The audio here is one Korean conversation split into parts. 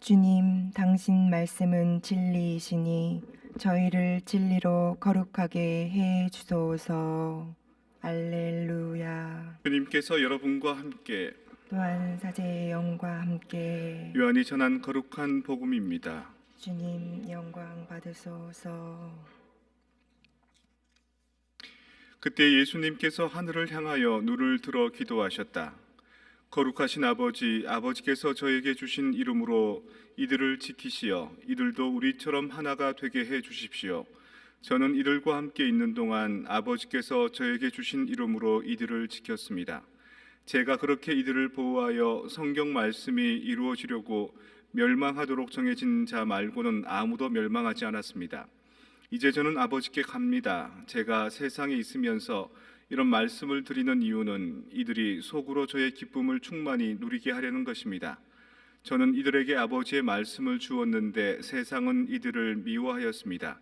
주님, 당신 말씀은 진리이시니 저희를 진리로 거룩하게 해 주소서. 알렐루야. 주님께서 여러분과 함께 또한 사제의 영과 함께 요한이 전한 거룩한 복음입니다. 주님 영광 받으소서. 그때 예수님께서 하늘을 향하여 눈을 들어 기도하셨다. 거룩하신 아버지, 아버지께서 저에게 주신 이름으로 이들을 지키시어 이들도 우리처럼 하나가 되게 해 주십시오. 저는 이들과 함께 있는 동안 아버지께서 저에게 주신 이름으로 이들을 지켰습니다. 제가 그렇게 이들을 보호하여 성경 말씀이 이루어지려고 멸망하도록 정해진 자 말고는 아무도 멸망하지 않았습니다. 이제 저는 아버지께 갑니다. 제가 세상에 있으면서 이런 말씀을 드리는 이유는 이들이 속으로 저의 기쁨을 충만히 누리게 하려는 것입니다. 저는 이들에게 아버지의 말씀을 주었는데 세상은 이들을 미워하였습니다.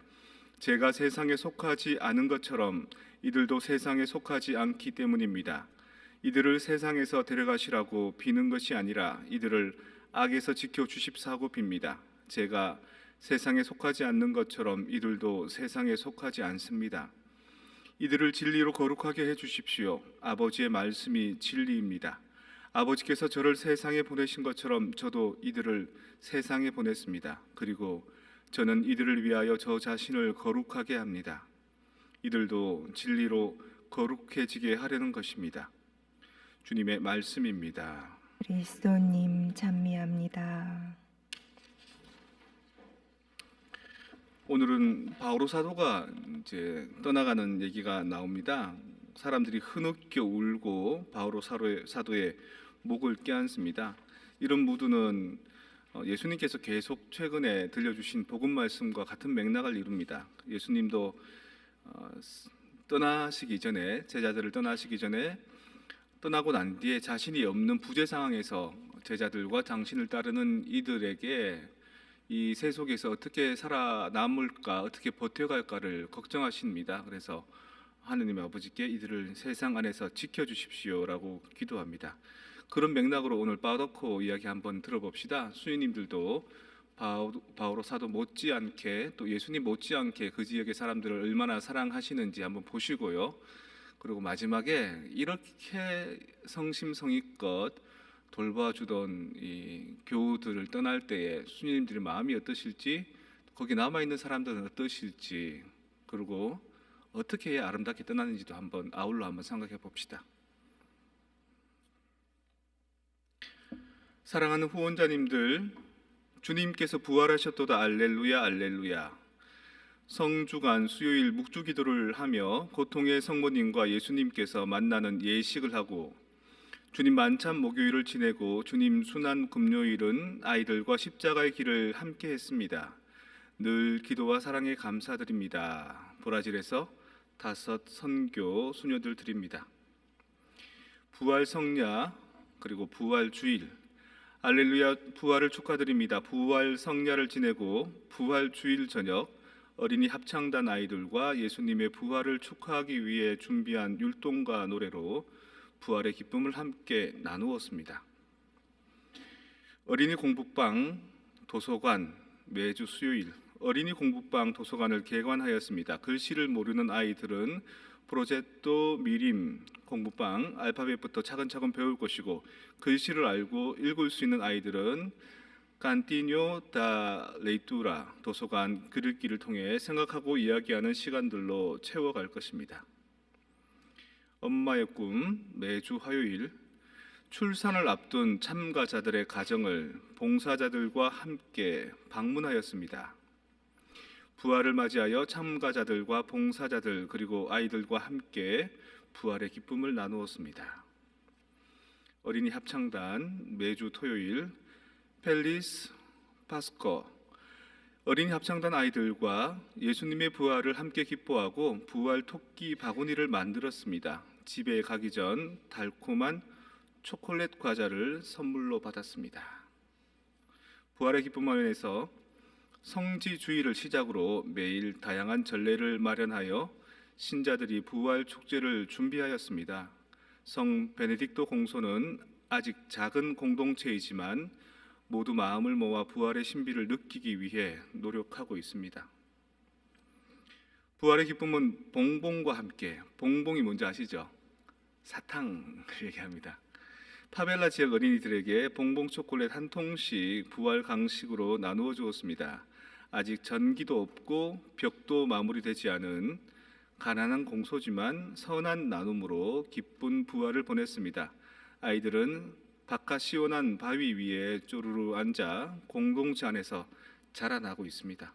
제가 세상에 속하지 않은 것처럼 이들도 세상에 속하지 않기 때문입니다. 이들을 세상에서 데려가시라고 비는 것이 아니라 이들을 악에서 지켜주십사고 빕니다. 제가 세상에 속하지 않는 것처럼 이들도 세상에 속하지 않습니다. 이들을 진리로 거룩하게 해주십시오. 아버지의 말씀이 진리입니다. 아버지께서 저를 세상에 보내신 것처럼 저도 이들을 세상에 보냈습니다. 그리고 저는 이들을 위하여 저 자신을 거룩하게 합니다. 이들도 진리로 거룩해지게 하려는 것입니다. 주님의 말씀입니다. 그리스도님 찬미합니다. 오늘은 바오로 사도가 이제 떠나가는 얘기가 나옵니다. 사람들이 흐느껴 울고 바오로 사도의 목을 껴안습니다. 이런 무드는 예수님께서 계속 최근에 들려주신 복음 말씀과 같은 맥락을 이룹니다. 예수님도 떠나시기 전에, 제자들을 떠나시기 전에 떠나고 난 뒤에 자신이 없는 부재 상황에서 제자들과 당신을 따르는 이들에게 이 세속에서 어떻게 살아남을까, 어떻게 버텨갈까를 걱정하십니다. 그래서 하느님 아버지께 이들을 세상 안에서 지켜주십시오라고 기도합니다. 그런 맥락으로 오늘 바오로코 이야기 한번 들어봅시다. 수녀님들도 바오로 사도 못지않게 또 예수님 못지않게 그 지역의 사람들을 얼마나 사랑하시는지 한번 보시고요. 그리고 마지막에 이렇게 성심성의껏 돌봐주던 이 교우들을 떠날 때에 수녀님들의 마음이 어떠실지, 거기 남아있는 사람들은 어떠실지, 그리고 어떻게 해야 아름답게 떠나는지도 한번 아울러 한번 생각해 봅시다. 사랑하는 후원자님들, 주님께서 부활하셨도다 알렐루야 알렐루야. 성주간 수요일 묵주기도를 하며 고통의 성모님과 예수님께서 만나는 예식을 하고 주님 만찬 목요일을 지내고 주님 순환 금요일은 아이들과 십자가의 길을 함께 했습니다. 늘 기도와 사랑에 감사드립니다. 브라질에서 5 선교 수녀들 드립니다. 부활 성야 그리고 부활 주일, 알렐루야 부활을 축하드립니다. 부활 성야를 지내고 부활 주일 저녁 어린이 합창단 아이들과 예수님의 부활을 축하하기 위해 준비한 율동과 노래로 부활의 기쁨을 함께 나누었습니다. 어린이 공부방 도서관 매주 수요일 어린이 공부방 도서관을 개관하였습니다. 글씨를 모르는 아이들은 프로제토 미림 공부방 알파벳부터 차근차근 배울 것이고, 글씨를 알고 읽을 수 있는 아이들은 칸티뇨 다 레이투라 도서관 글읽기를 통해 생각하고 이야기하는 시간들로 채워갈 것입니다. 엄마의 꿈 매주 화요일 출산을 앞둔 참가자들의 가정을 봉사자들과 함께 방문하였습니다. 부활을 맞이하여 참가자들과 봉사자들 그리고 아이들과 함께 부활의 기쁨을 나누었습니다. 어린이 합창단 매주 토요일 펠리스 파스코 어린이 합창단 아이들과 예수님의 부활을 함께 기뻐하고 부활 토끼 바구니를 만들었습니다. 집에 가기 전 달콤한 초콜릿 과자를 선물로 받았습니다. 부활의 기쁨 안에서 성지주의를 시작으로 매일 다양한 전례를 마련하여 신자들이 부활 축제를 준비하였습니다. 성 베네딕토 공소는 아직 작은 공동체이지만 모두 마음을 모아 부활의 신비를 느끼기 위해 노력하고 있습니다. 부활의 기쁨은 봉봉과 함께, 봉봉이 뭔지 아시죠? 사탕을 얘기합니다. 파벨라 지역 어린이들에게 봉봉 초콜릿 한 통씩 부활 강식으로 나누어 주었습니다. 아직 전기도 없고 벽도 마무리되지 않은 가난한 공소지만 선한 나눔으로 기쁜 부활을 보냈습니다. 아이들은 바깥 시원한 바위 위에 쪼르르 앉아 공동체 안에서 자라나고 있습니다.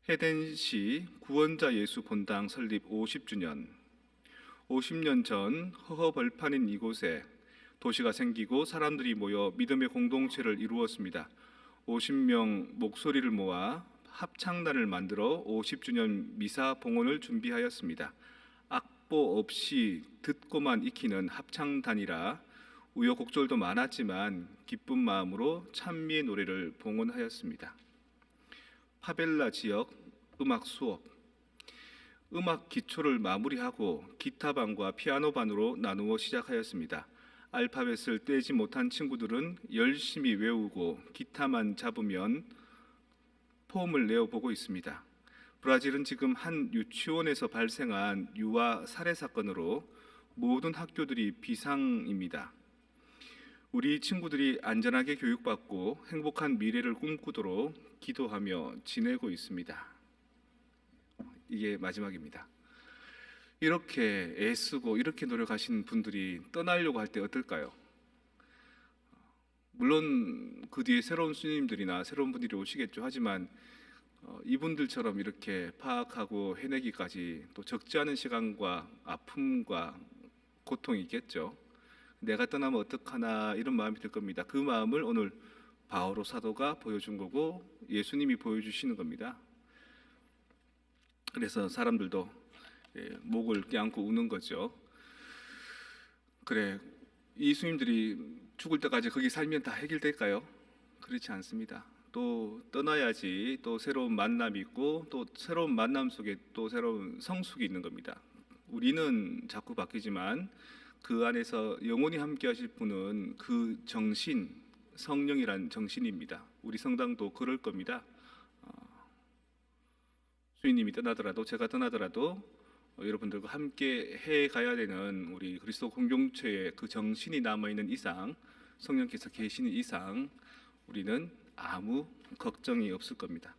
헤덴시 구원자 예수 본당 설립 50주년. 50년 전 허허벌판인 이곳에 도시가 생기고 사람들이 모여 믿음의 공동체를 이루었습니다. 50명 목소리를 모아 합창단을 만들어 50주년 미사 봉헌을 준비하였습니다. 악보 없이 듣고만 익히는 합창단이라 우여곡절도 많았지만 기쁜 마음으로 찬미의 노래를 봉헌하였습니다. 파벨라 지역 음악 수업. 음악 기초를 마무리하고 기타반과 피아노반으로 나누어 시작하였습니다. 알파벳을 떼지 못한 친구들은 열심히 외우고 기타만 잡으면 폼을 내어보고 있습니다. 브라질은 지금 한 유치원에서 발생한 유아 살해 사건으로 모든 학교들이 비상입니다. 우리 친구들이 안전하게 교육받고 행복한 미래를 꿈꾸도록 기도하며 지내고 있습니다. 이게 마지막입니다. 이렇게 애쓰고 이렇게 노력하신 분들이 떠나려고 할 때 어떨까요? 물론 그 뒤에 새로운 스님들이나 새로운 분들이 오시겠죠. 하지만 이분들처럼 이렇게 파악하고 해내기까지 또 적지 않은 시간과 아픔과 고통이 있겠죠. 내가 떠나면 어떡하나 이런 마음이 들 겁니다. 그 마음을 오늘 바오로 사도가 보여준 거고 예수님이 보여주시는 겁니다. 그래서 사람들도 목을 껴안고 우는 거죠. 그래, 이 스님들이 죽을 때까지 거기 살면 다 해결될까요? 그렇지 않습니다. 또 떠나야지 또 새로운 만남이 있고 또 새로운 만남 속에 또 새로운 성숙이 있는 겁니다. 우리는 자꾸 바뀌지만 그 안에서 영원히 함께 하실 분은 그 정신, 성령이란 정신입니다. 우리 성당도 그럴 겁니다. 주인님이 떠나더라도 제가 떠나더라도 여러분들과 함께 해 가야 되는 우리 그리스도 공동체의 그 정신이 남아있는 이상, 성령께서 계시는 이상 우리는 아무 걱정이 없을 겁니다.